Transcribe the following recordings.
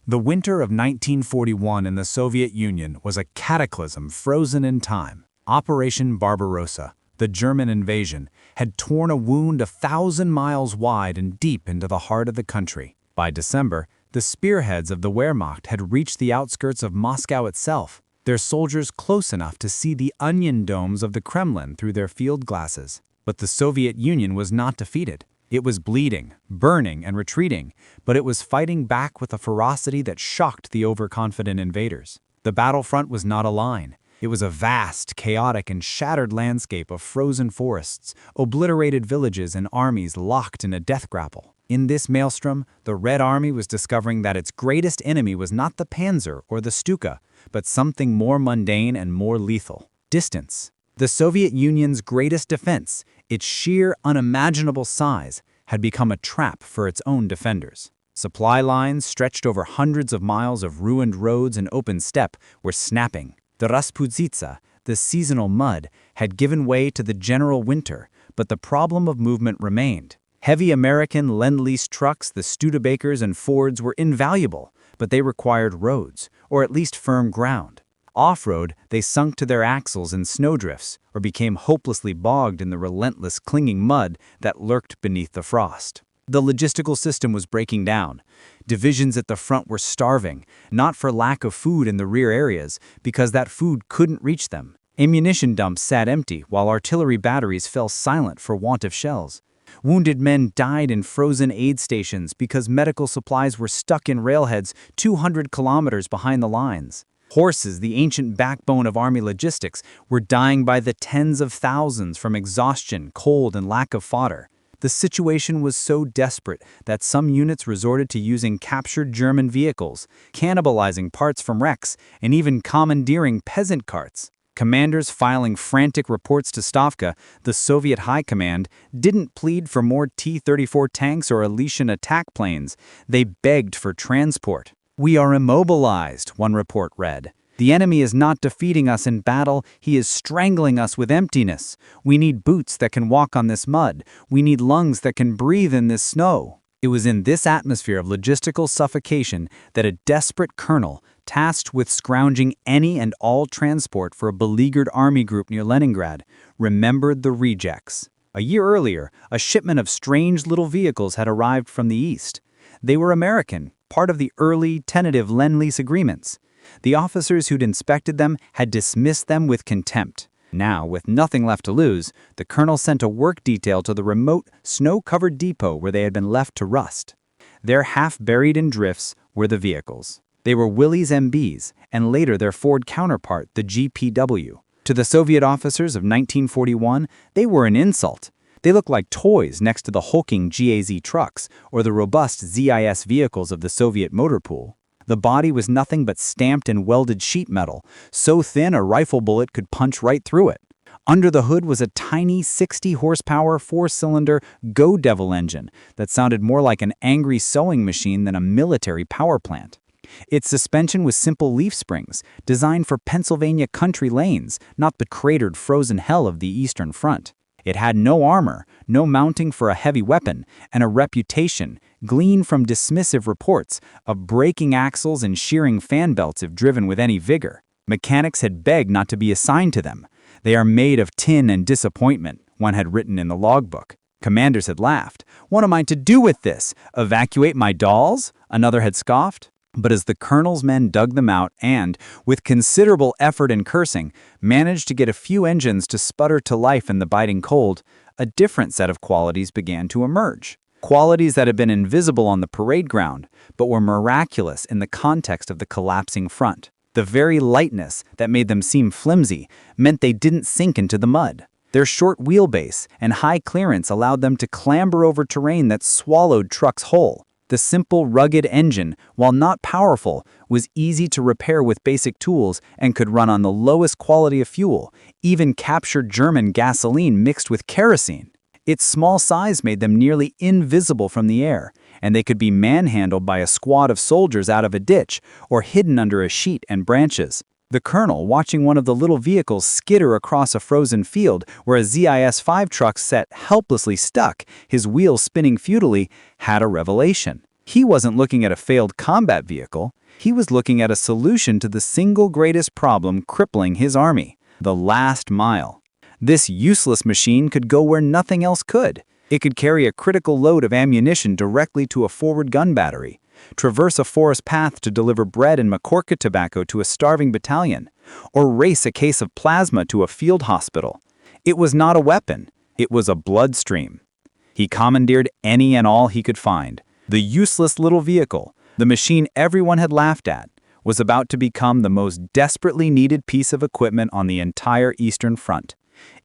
The winter of 1941 in the Soviet Union was a cataclysm frozen in time. Operation Barbarossa, the German invasion, had torn a wound 1,000 miles wide and deep into the heart of the country. By December, the spearheads of the Wehrmacht had reached the outskirts of Moscow itself, their soldiers close enough to see the onion domes of the Kremlin through their field glasses. But the Soviet Union was not defeated. It was bleeding, burning, and retreating, but it was fighting back with a ferocity that shocked the overconfident invaders. The battlefront was not a line. It was a vast, chaotic, and shattered landscape of frozen forests, obliterated villages, and armies locked in a death grapple. In this maelstrom, the Red Army was discovering that its greatest enemy was not the Panzer or the Stuka, but something more mundane and more lethal: distance. The Soviet Union's greatest defense, its sheer, unimaginable size, had become a trap for its own defenders. Supply lines stretched over hundreds of miles of ruined roads and open steppe were snapping. The Rasputitsa, the seasonal mud, had given way to the general winter, but the problem of movement remained. Heavy American Lend-Lease trucks, the Studebakers and Fords, were invaluable, but they required roads, or at least firm ground. Off-road, they sunk to their axles in snowdrifts or became hopelessly bogged in the relentless clinging mud that lurked beneath the frost. The logistical system was breaking down. Divisions at the front were starving, not for lack of food in the rear areas, because that food couldn't reach them. Ammunition dumps sat empty while artillery batteries fell silent for want of shells. Wounded men died in frozen aid stations because medical supplies were stuck in railheads 200 kilometers behind the lines. Horses, the ancient backbone of army logistics, were dying by the tens of thousands from exhaustion, cold, and lack of fodder. The situation was so desperate that some units resorted to using captured German vehicles, cannibalizing parts from wrecks, and even commandeering peasant carts. Commanders filing frantic reports to Stavka, the Soviet High Command, didn't plead for more T-34 tanks or Aleutian attack planes. They begged for transport. "We are immobilized," one report read. "The enemy is not defeating us in battle, he is strangling us with emptiness. We need boots that can walk on this mud. We need lungs that can breathe in this snow." It was in this atmosphere of logistical suffocation that a desperate colonel, tasked with scrounging any and all transport for a beleaguered army group near Leningrad, remembered the rejects. A year earlier, a shipment of strange little vehicles had arrived from the east. They were American, part of the early, tentative Lend-Lease agreements. The officers who'd inspected them had dismissed them with contempt. Now, with nothing left to lose, the colonel sent a work detail to the remote, snow-covered depot where they had been left to rust. There, half buried in drifts, were the vehicles. They were Willys MBs, and later their Ford counterpart, the GPW. To the Soviet officers of 1941, they were an insult. They looked like toys next to the hulking GAZ trucks or the robust ZIS vehicles of the Soviet motor pool. The body was nothing but stamped and welded sheet metal, so thin a rifle bullet could punch right through it. Under the hood was a tiny 60-horsepower, four-cylinder Go Devil engine that sounded more like an angry sewing machine than a military power plant. Its suspension was simple leaf springs, designed for Pennsylvania country lanes, not the cratered frozen hell of the Eastern Front. It had no armor, no mounting for a heavy weapon, and a reputation, gleaned from dismissive reports, of breaking axles and shearing fan belts if driven with any vigor. Mechanics had begged not to be assigned to them. "They are made of tin and disappointment," one had written in the logbook. Commanders had laughed. "What am I to do with this? Evacuate my dolls?" another had scoffed. But as the colonel's men dug them out and, with considerable effort and cursing, managed to get a few engines to sputter to life in the biting cold, a different set of qualities began to emerge. Qualities that had been invisible on the parade ground, but were miraculous in the context of the collapsing front. The very lightness that made them seem flimsy meant they didn't sink into the mud. Their short wheelbase and high clearance allowed them to clamber over terrain that swallowed trucks whole. The simple, rugged engine, while not powerful, was easy to repair with basic tools and could run on the lowest quality of fuel, even captured German gasoline mixed with kerosene. Its small size made them nearly invisible from the air, and they could be manhandled by a squad of soldiers out of a ditch or hidden under a sheet and branches. The colonel, watching one of the little vehicles skitter across a frozen field where a ZIS-5 truck sat helplessly stuck, his wheels spinning futilely, had a revelation. He wasn't looking at a failed combat vehicle. He was looking at a solution to the single greatest problem crippling his army: the last mile. This useless machine could go where nothing else could. It could carry a critical load of ammunition directly to a forward gun battery, traverse a forest path to deliver bread and Macorca tobacco to a starving battalion, or race a case of plasma to a field hospital. It was not a weapon. It was a bloodstream. He commandeered any and all he could find. The useless little vehicle, the machine everyone had laughed at, was about to become the most desperately needed piece of equipment on the entire Eastern Front.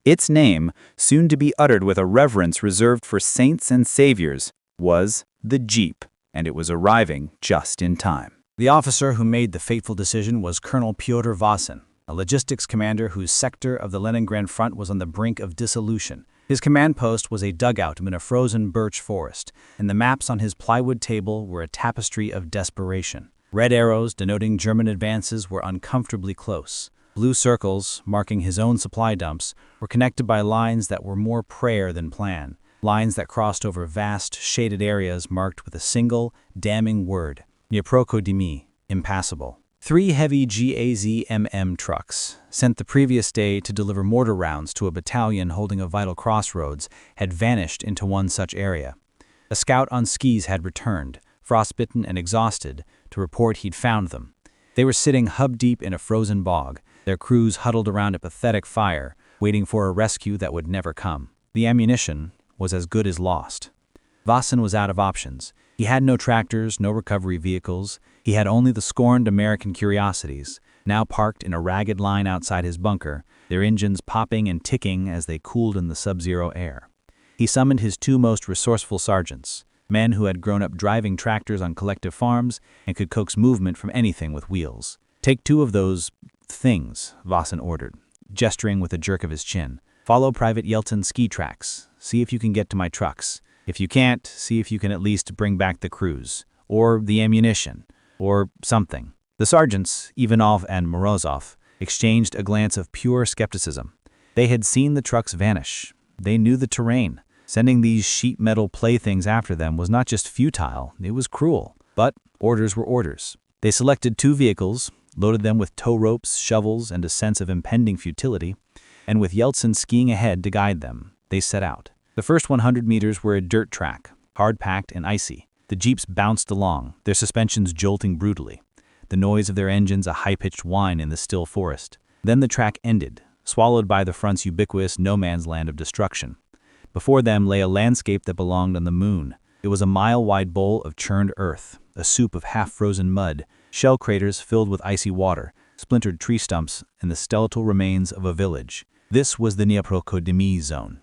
Its name, soon to be uttered with a reverence reserved for saints and saviors, was the Jeep, and it was arriving just in time. The officer who made the fateful decision was Colonel Pyotr Vasin, a logistics commander whose sector of the Leningrad front was on the brink of dissolution. His command post was a dugout in a frozen birch forest, and the maps on his plywood table were a tapestry of desperation. Red arrows denoting German advances were uncomfortably close. Blue circles, marking his own supply dumps, were connected by lines that were more prayer than plan, lines that crossed over vast, shaded areas marked with a single, damning word: Neprochodimi, impassable. 3 heavy GAZMM trucks, sent the previous day to deliver mortar rounds to a battalion holding a vital crossroads, had vanished into one such area. A scout on skis had returned, frostbitten and exhausted, to report he'd found them. They were sitting hub-deep in a frozen bog, their crews huddled around a pathetic fire, waiting for a rescue that would never come. The ammunition was as good as lost. Vasin was out of options. He had no tractors, no recovery vehicles. He had only the scorned American Curiosities, now parked in a ragged line outside his bunker, their engines popping and ticking as they cooled in the sub-zero air. He summoned his 2 most resourceful sergeants, men who had grown up driving tractors on collective farms and could coax movement from anything with wheels. "Take 2 of those things," Vasin ordered, gesturing with a jerk of his chin. "Follow Private Yeltsin's ski tracks. See if you can get to my trucks. If you can't, see if you can at least bring back the crews, or the ammunition, or something." The sergeants, Ivanov and Morozov, exchanged a glance of pure skepticism. They had seen the trucks vanish. They knew the terrain. Sending these sheet metal playthings after them was not just futile, it was cruel. But orders were orders. They selected 2 vehicles, loaded them with tow ropes, shovels, and a sense of impending futility, and with Yeltsin skiing ahead to guide them, they set out. The first 100 meters were a dirt track, hard-packed and icy. The jeeps bounced along, their suspensions jolting brutally, the noise of their engines a high-pitched whine in the still forest. Then the track ended, swallowed by the front's ubiquitous no-man's land of destruction. Before them lay a landscape that belonged on the moon. It was a mile-wide bowl of churned earth, a soup of half-frozen mud, shell craters filled with icy water, splintered tree stumps, and the skeletal remains of a village. This was the Neprochodimi zone.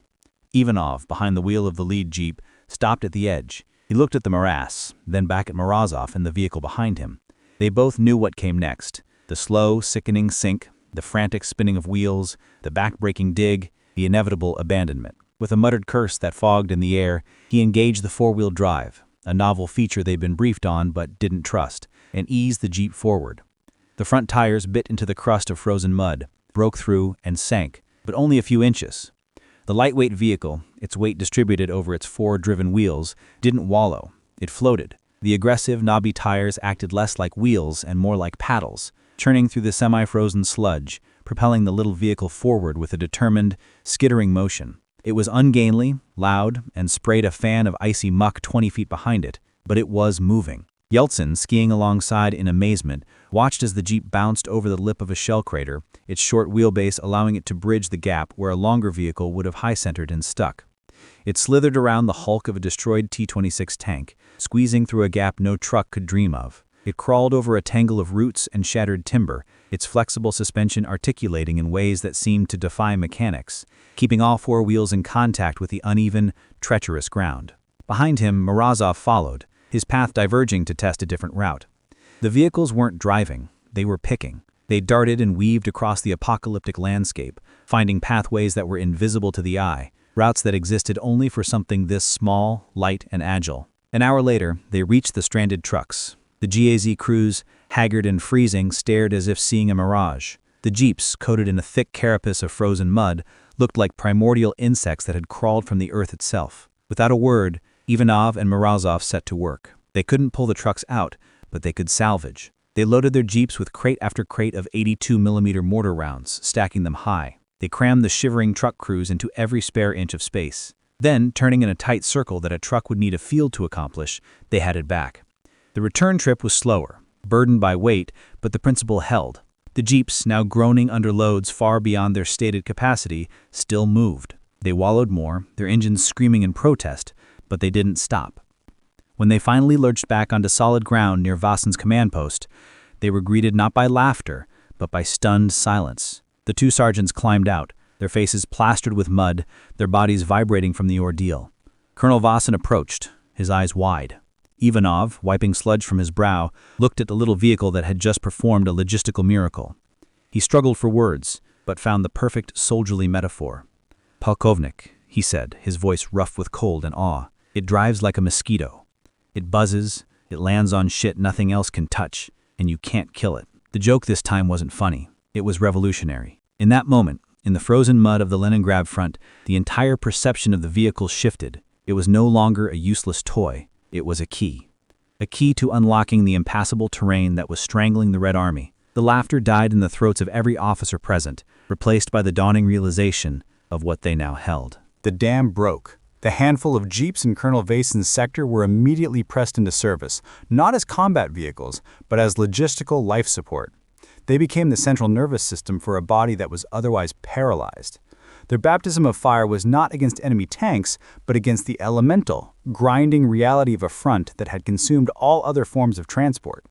Ivanov, behind the wheel of the lead jeep, stopped at the edge. He looked at the morass, then back at Morozov and the vehicle behind him. They both knew what came next: the slow, sickening sink, the frantic spinning of wheels, the back-breaking dig, the inevitable abandonment. With a muttered curse that fogged in the air, he engaged the 4-wheel drive, a novel feature they'd been briefed on but didn't trust, and eased the jeep forward. The front tires bit into the crust of frozen mud, broke through, and sank, but only a few inches. The lightweight vehicle, its weight distributed over its 4 driven wheels, didn't wallow. It floated. The aggressive, knobby tires acted less like wheels and more like paddles, churning through the semi-frozen sludge, propelling the little vehicle forward with a determined, skittering motion. It was ungainly, loud, and sprayed a fan of icy muck 20 feet behind it, but it was moving. Yeltsin, skiing alongside in amazement, watched as the jeep bounced over the lip of a shell crater, its short wheelbase allowing it to bridge the gap where a longer vehicle would have high-centered and stuck. It slithered around the hulk of a destroyed T-26 tank, squeezing through a gap no truck could dream of. It crawled over a tangle of roots and shattered timber, its flexible suspension articulating in ways that seemed to defy mechanics, keeping all 4 wheels in contact with the uneven, treacherous ground. Behind him, Morozov followed, his path diverging to test a different route. The vehicles weren't driving, they were picking. They darted and weaved across the apocalyptic landscape, finding pathways that were invisible to the eye, routes that existed only for something this small, light, and agile. An hour later, they reached the stranded trucks. The GAZ crews, haggard and freezing, stared as if seeing a mirage. The jeeps, coated in a thick carapace of frozen mud, looked like primordial insects that had crawled from the earth itself. Without a word, Ivanov and Morozov set to work. They couldn't pull the trucks out, but they could salvage. They loaded their jeeps with crate after crate of 82mm mortar rounds, stacking them high. They crammed the shivering truck crews into every spare inch of space. Then, turning in a tight circle that a truck would need a field to accomplish, they headed back. The return trip was slower, burdened by weight, but the principle held. The jeeps, now groaning under loads far beyond their stated capacity, still moved. They wallowed more, their engines screaming in protest, but they didn't stop. When they finally lurched back onto solid ground near Vassen's command post, they were greeted not by laughter, but by stunned silence. The two sergeants climbed out, their faces plastered with mud, their bodies vibrating from the ordeal. Colonel Vassen approached, his eyes wide. Ivanov, wiping sludge from his brow, looked at the little vehicle that had just performed a logistical miracle. He struggled for words, but found the perfect soldierly metaphor. "Polkovnik," he said, his voice rough with cold and awe. "It drives like a mosquito. It buzzes, it lands on shit nothing else can touch, and you can't kill it." The joke this time wasn't funny. It was revolutionary. In that moment, in the frozen mud of the Leningrad front, the entire perception of the vehicle shifted. It was no longer a useless toy. It was a key. A key to unlocking the impassable terrain that was strangling the Red Army. The laughter died in the throats of every officer present, replaced by the dawning realization of what they now held. The dam broke. The handful of jeeps in Colonel Vassen's sector were immediately pressed into service, not as combat vehicles, but as logistical life support. They became the central nervous system for a body that was otherwise paralyzed. Their baptism of fire was not against enemy tanks, but against the elemental, grinding reality of a front that had consumed all other forms of transport.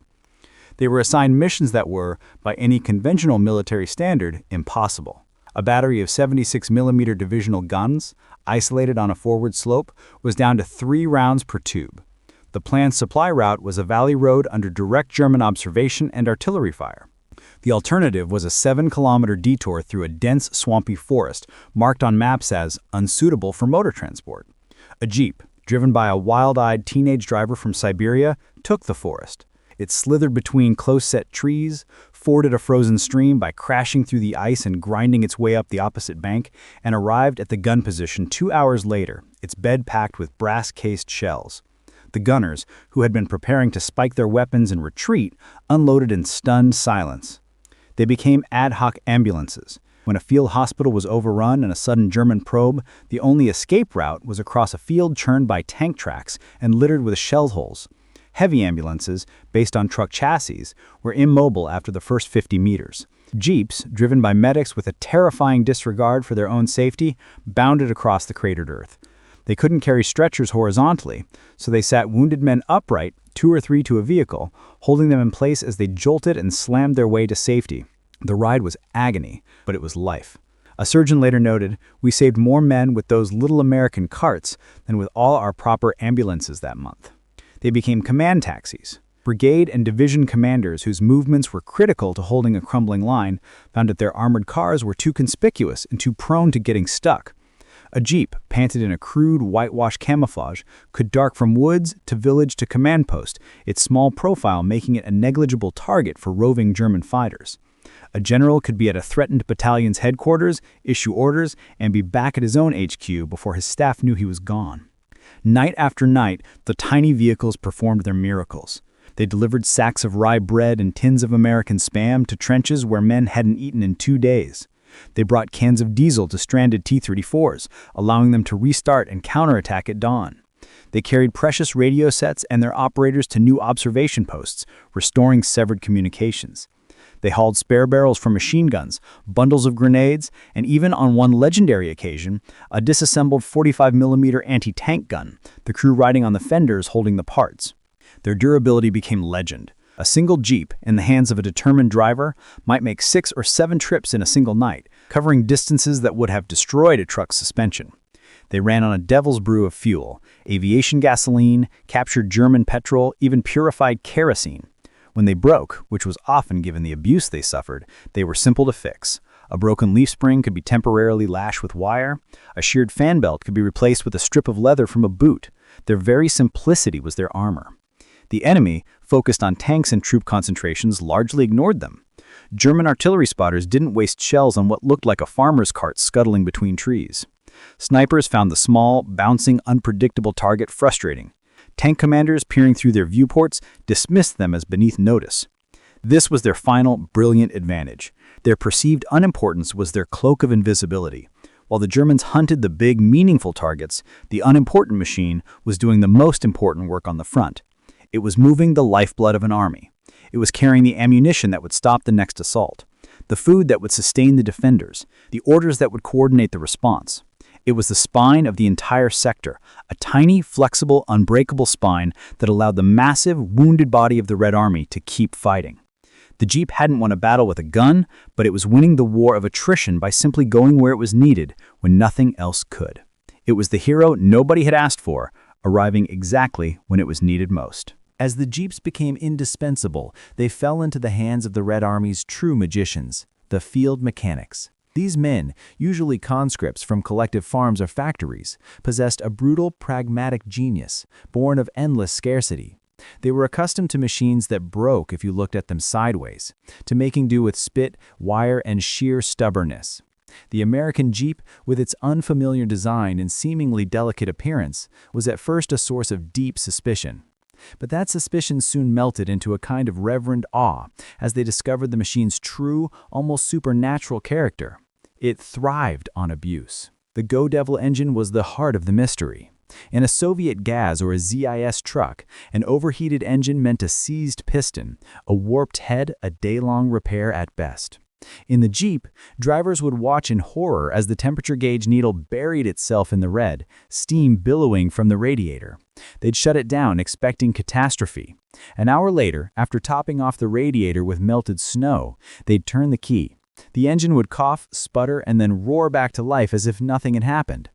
They were assigned missions that were, by any conventional military standard, impossible. A battery of 76mm divisional guns, isolated on a forward slope, was down to 3 rounds per tube. The planned supply route was a valley road under direct German observation and artillery fire. The alternative was a 7-kilometer detour through a dense, swampy forest, marked on maps as unsuitable for motor transport. A jeep, driven by a wild-eyed teenage driver from Siberia, took the forest. It slithered between close-set trees, forded a frozen stream by crashing through the ice and grinding its way up the opposite bank, and arrived at the gun position 2 hours later, its bed packed with brass-cased shells. The gunners, who had been preparing to spike their weapons and retreat, unloaded in stunned silence. They became ad hoc ambulances. When a field hospital was overrun and a sudden German probe, the only escape route was across a field churned by tank tracks and littered with shell holes. Heavy ambulances, based on truck chassis, were immobile after the first 50 meters. Jeeps, driven by medics with a terrifying disregard for their own safety, bounded across the cratered earth. They couldn't carry stretchers horizontally, so they sat wounded men upright, 2 or 3 to a vehicle, holding them in place as they jolted and slammed their way to safety. The ride was agony, but it was life. A surgeon later noted, "We saved more men with those little American carts than with all our proper ambulances that month." They became command taxis. Brigade and division commanders whose movements were critical to holding a crumbling line found that their armored cars were too conspicuous and too prone to getting stuck. A jeep, painted in a crude, whitewash camouflage, could dart from woods to village to command post, its small profile making it a negligible target for roving German fighters. A general could be at a threatened battalion's headquarters, issue orders, and be back at his own HQ before his staff knew he was gone. Night after night, the tiny vehicles performed their miracles. They delivered sacks of rye bread and tins of American Spam to trenches where men hadn't eaten in 2 days. They brought cans of diesel to stranded T-34s, allowing them to restart and counterattack at dawn. They carried precious radio sets and their operators to new observation posts, restoring severed communications. They hauled spare barrels for machine guns, bundles of grenades, and even on one legendary occasion, a disassembled 45mm anti-tank gun, the crew riding on the fenders holding the parts. Their durability became legend. A single jeep, in the hands of a determined driver, might make 6 or 7 trips in a single night, covering distances that would have destroyed a truck's suspension. They ran on a devil's brew of fuel, aviation gasoline, captured German petrol, even purified kerosene. When they broke, which was often given the abuse they suffered, they were simple to fix. A broken leaf spring could be temporarily lashed with wire. A sheared fan belt could be replaced with a strip of leather from a boot. Their very simplicity was their armor. The enemy, focused on tanks and troop concentrations, largely ignored them. German artillery spotters didn't waste shells on what looked like a farmer's cart scuttling between trees. Snipers found the small, bouncing, unpredictable target frustrating. Tank commanders peering through their viewports dismissed them as beneath notice. This was their final, brilliant advantage. Their perceived unimportance was their cloak of invisibility. While the Germans hunted the big, meaningful targets, the unimportant machine was doing the most important work on the front. It was moving the lifeblood of an army. It was carrying the ammunition that would stop the next assault, the food that would sustain the defenders, the orders that would coordinate the response. It was the spine of the entire sector, a tiny, flexible, unbreakable spine that allowed the massive, wounded body of the Red Army to keep fighting. The Jeep hadn't won a battle with a gun, but it was winning the war of attrition by simply going where it was needed when nothing else could. It was the hero nobody had asked for, arriving exactly when it was needed most. As the Jeeps became indispensable, they fell into the hands of the Red Army's true magicians, the field mechanics. These men, usually conscripts from collective farms or factories, possessed a brutal, pragmatic genius, born of endless scarcity. They were accustomed to machines that broke if you looked at them sideways, to making do with spit, wire, and sheer stubbornness. The American Jeep, with its unfamiliar design and seemingly delicate appearance, was at first a source of deep suspicion. But that suspicion soon melted into a kind of reverent awe as they discovered the machine's true, almost supernatural character. It thrived on abuse. The Go Devil engine was the heart of the mystery. In a Soviet Gaz or a ZIS truck, an overheated engine meant a seized piston, a warped head, a day-long repair at best. In the Jeep, drivers would watch in horror as the temperature gauge needle buried itself in the red, steam billowing from the radiator. They'd shut it down, expecting catastrophe. An hour later, after topping off the radiator with melted snow, they'd turn the key. The engine would cough, sputter, and then roar back to life as if nothing had happened.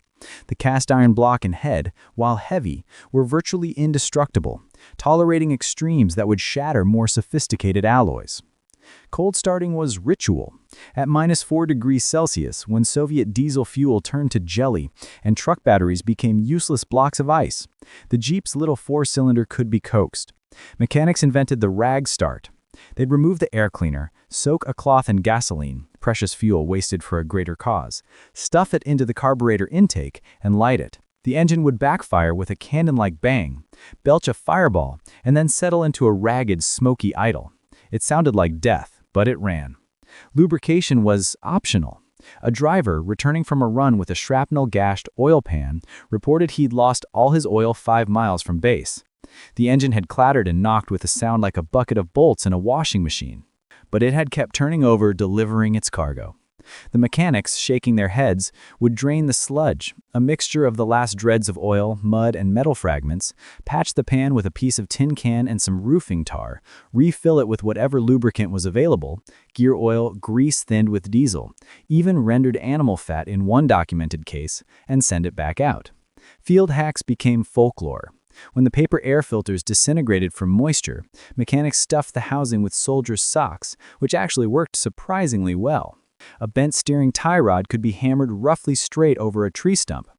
The cast iron block and head, while heavy, were virtually indestructible, tolerating extremes that would shatter more sophisticated alloys. Cold starting was ritual. At -4 degrees Celsius, when Soviet diesel fuel turned to jelly and truck batteries became useless blocks of ice, the Jeep's little four-cylinder could be coaxed. Mechanics invented the rag start. They'd remove the air cleaner, soak a cloth in gasoline, precious fuel wasted for a greater cause, stuff it into the carburetor intake, and light it. The engine would backfire with a cannon-like bang, belch a fireball, and then settle into a ragged, smoky idle. It sounded like death, but it ran. Lubrication was optional. A driver, returning from a run with a shrapnel-gashed oil pan, reported he'd lost all his oil 5 miles from base. The engine had clattered and knocked with a sound like a bucket of bolts in a washing machine. But it had kept turning over, delivering its cargo. The mechanics, shaking their heads, would drain the sludge, a mixture of the last dregs of oil, mud, and metal fragments, patch the pan with a piece of tin can and some roofing tar, refill it with whatever lubricant was available, gear oil, grease thinned with diesel, even rendered animal fat in one documented case, and send it back out. Field hacks became folklore. When the paper air filters disintegrated from moisture, mechanics stuffed the housing with soldiers' socks, which actually worked surprisingly well. A bent steering tie rod could be hammered roughly straight over a tree stump.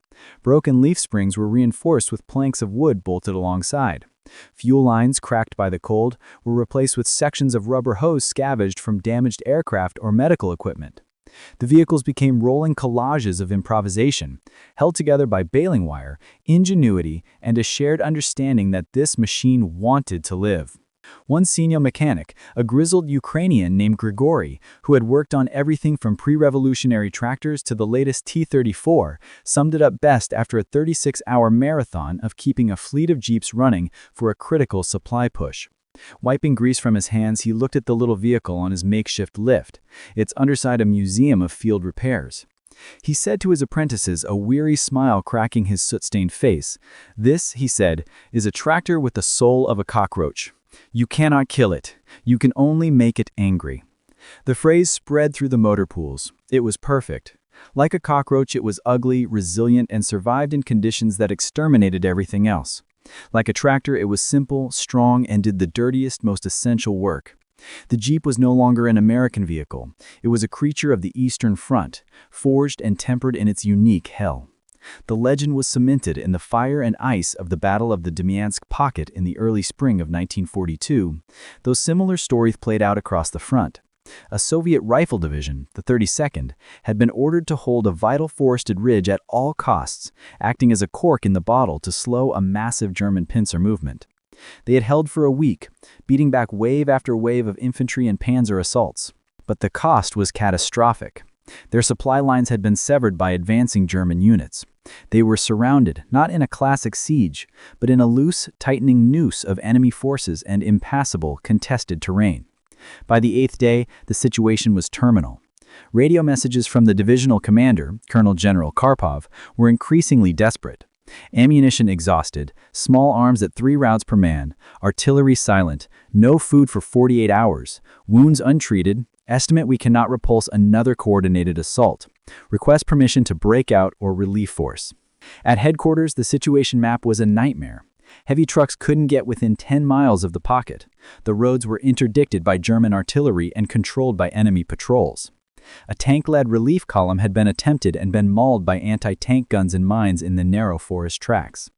Broken leaf springs were reinforced with planks of wood bolted alongside. Fuel lines, cracked by the cold, were replaced with sections of rubber hose scavenged from damaged aircraft or medical equipment. The vehicles became rolling collages of improvisation, held together by baling wire, ingenuity, and a shared understanding that this machine wanted to live. One senior mechanic, a grizzled Ukrainian named Grigory, who had worked on everything from pre-revolutionary tractors to the latest T-34, summed it up best after a 36-hour marathon of keeping a fleet of Jeeps running for a critical supply push. Wiping grease from his hands, he looked at the little vehicle on his makeshift lift, its underside a museum of field repairs. He said to his apprentices, a weary smile cracking his soot-stained face, "This," he said, "is a tractor with the soul of a cockroach. You cannot kill it. You can only make it angry." The phrase spread through the motor pools. It was perfect. Like a cockroach, it was ugly, resilient, and survived in conditions that exterminated everything else. Like a tractor, it was simple, strong, and did the dirtiest, most essential work. The Jeep was no longer an American vehicle. It was a creature of the Eastern Front, forged and tempered in its unique hell. The legend was cemented in the fire and ice of the Battle of the Demyansk Pocket in the early spring of 1942, though similar stories played out across the front. A Soviet rifle division, the 32nd, had been ordered to hold a vital forested ridge at all costs, acting as a cork in the bottle to slow a massive German pincer movement. They had held for a week, beating back wave after wave of infantry and panzer assaults. But the cost was catastrophic. Their supply lines had been severed by advancing German units. They were surrounded, not in a classic siege, but in a loose, tightening noose of enemy forces and impassable, contested terrain. By the 8th day, the situation was terminal. Radio messages from the divisional commander, Colonel General Karpov, were increasingly desperate. Ammunition exhausted, small arms at 3 rounds per man, artillery silent, no food for 48 hours, wounds untreated, estimate we cannot repulse another coordinated assault. Request permission to break out or relief force. At headquarters, the situation map was a nightmare. Heavy trucks couldn't get within 10 miles of the pocket. The roads were interdicted by German artillery and controlled by enemy patrols. A tank-led relief column had been attempted and been mauled by anti-tank guns and mines in the narrow forest tracks.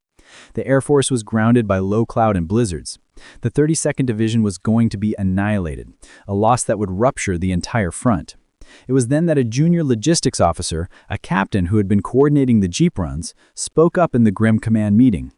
The Air Force was grounded by low cloud and blizzards. The 32nd Division was going to be annihilated, a loss that would rupture the entire front. It was then that a junior logistics officer, a captain who had been coordinating the jeep runs, spoke up in the grim command meeting.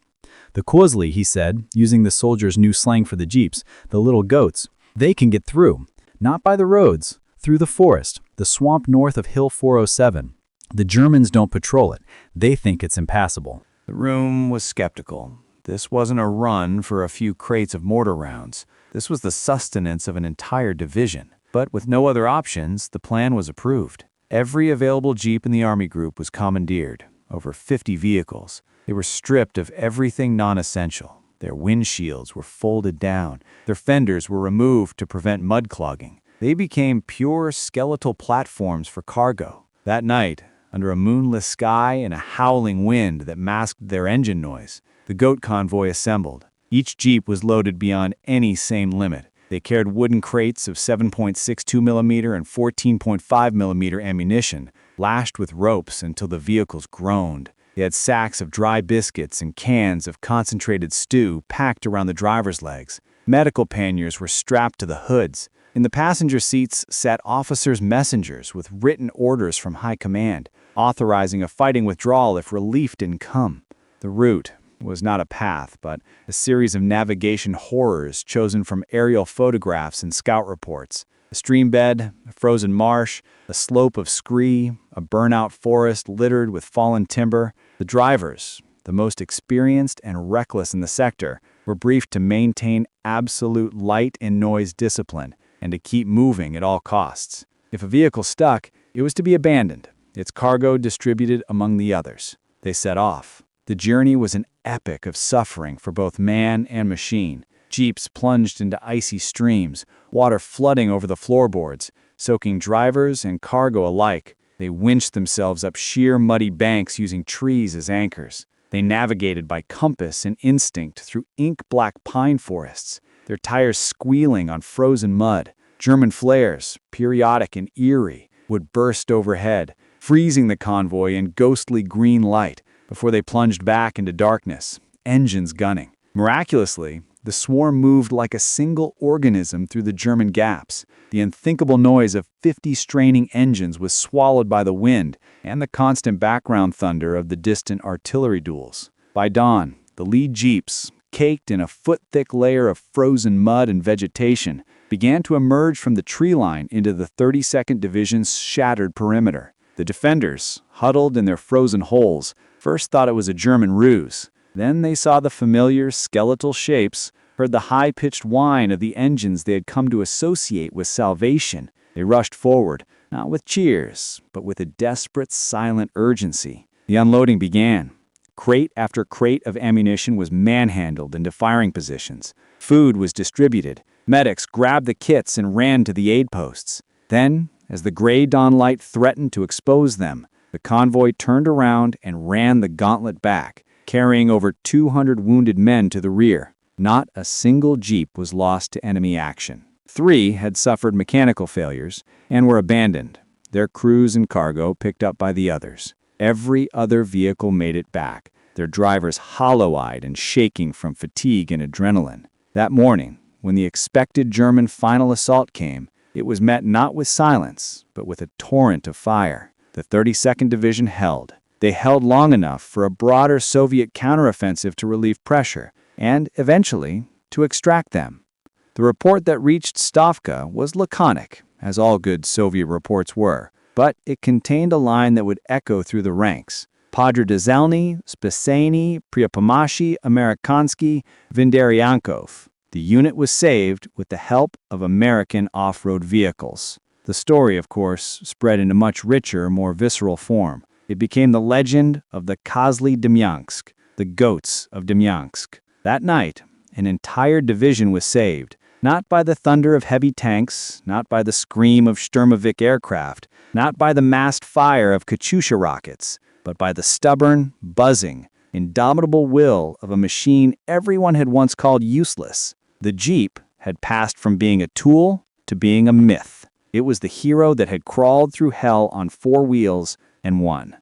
The Kozli, he said, using the soldiers' new slang for the jeeps, the little goats, they can get through. Not by the roads, through the forest, the swamp north of Hill 407. The Germans don't patrol it. They think it's impassable. The room was skeptical. This wasn't a run for a few crates of mortar rounds. This was the sustenance of an entire division. But with no other options, the plan was approved. Every available jeep in the Army group was commandeered, over 50 vehicles. They were stripped of everything non-essential. Their windshields were folded down. Their fenders were removed to prevent mud clogging. They became pure skeletal platforms for cargo. That night, under a moonless sky and a howling wind that masked their engine noise, the goat convoy assembled. Each jeep was loaded beyond any same limit. They carried wooden crates of 7.62mm and 14.5mm ammunition, lashed with ropes until the vehicles groaned. They had sacks of dry biscuits and cans of concentrated stew packed around the driver's legs. Medical panniers were strapped to the hoods. In the passenger seats sat officers' messengers with written orders from high command, authorizing a fighting withdrawal if relief didn't come. The route was not a path, but a series of navigation horrors chosen from aerial photographs and scout reports. A stream bed, a frozen marsh, a slope of scree, a burnout forest littered with fallen timber. The drivers, the most experienced and reckless in the sector, were briefed to maintain absolute light and noise discipline and to keep moving at all costs. If a vehicle stuck, it was to be abandoned, its cargo distributed among the others. They set off. The journey was an epic of suffering for both man and machine. Jeeps plunged into icy streams, water flooding over the floorboards, soaking drivers and cargo alike. They winched themselves up sheer muddy banks using trees as anchors. They navigated by compass and instinct through ink-black pine forests, their tires squealing on frozen mud. German flares, periodic and eerie, would burst overhead, freezing the convoy in ghostly green light before they plunged back into darkness, engines gunning. Miraculously, the swarm moved like a single organism through the German gaps. The unthinkable noise of 50 straining engines was swallowed by the wind and the constant background thunder of the distant artillery duels. By dawn, the lead jeeps, caked in a foot-thick layer of frozen mud and vegetation, began to emerge from the tree line into the 32nd Division's shattered perimeter. The defenders, huddled in their frozen holes, first thought it was a German ruse. Then they saw the familiar skeletal shapes, heard the high-pitched whine of the engines they had come to associate with salvation. They rushed forward, not with cheers, but with a desperate, silent urgency. The unloading began. Crate after crate of ammunition was manhandled into firing positions. Food was distributed. Medics grabbed the kits and ran to the aid posts. Then, as the gray dawn light threatened to expose them, the convoy turned around and ran the gauntlet back, carrying over 200 wounded men to the rear. Not a single jeep was lost to enemy action. 3 had suffered mechanical failures and were abandoned, their crews and cargo picked up by the others. Every other vehicle made it back, their drivers hollow-eyed and shaking from fatigue and adrenaline. That morning, when the expected German final assault came, It was met not with silence, but with a torrent of fire. The 32nd Division held. They held long enough for a broader Soviet counteroffensive to relieve pressure, and, eventually, to extract them. The report that reached Stavka was laconic, as all good Soviet reports were, but it contained a line that would echo through the ranks. Podrzelny, Spaseny, Priapomashi, Amerikansky, Vindariankov. The unit was saved with the help of American off-road vehicles. The story, of course, spread in a much richer, more visceral form. It became the legend of the Kozly Demyansk, the goats of Demyansk. That night, an entire division was saved, not by the thunder of heavy tanks, not by the scream of Sturmovik aircraft, not by the massed fire of Katyusha rockets, but by the stubborn, buzzing, indomitable will of a machine everyone had once called useless. The Jeep had passed from being a tool to being a myth. It was the hero that had crawled through hell on 4 wheels and won.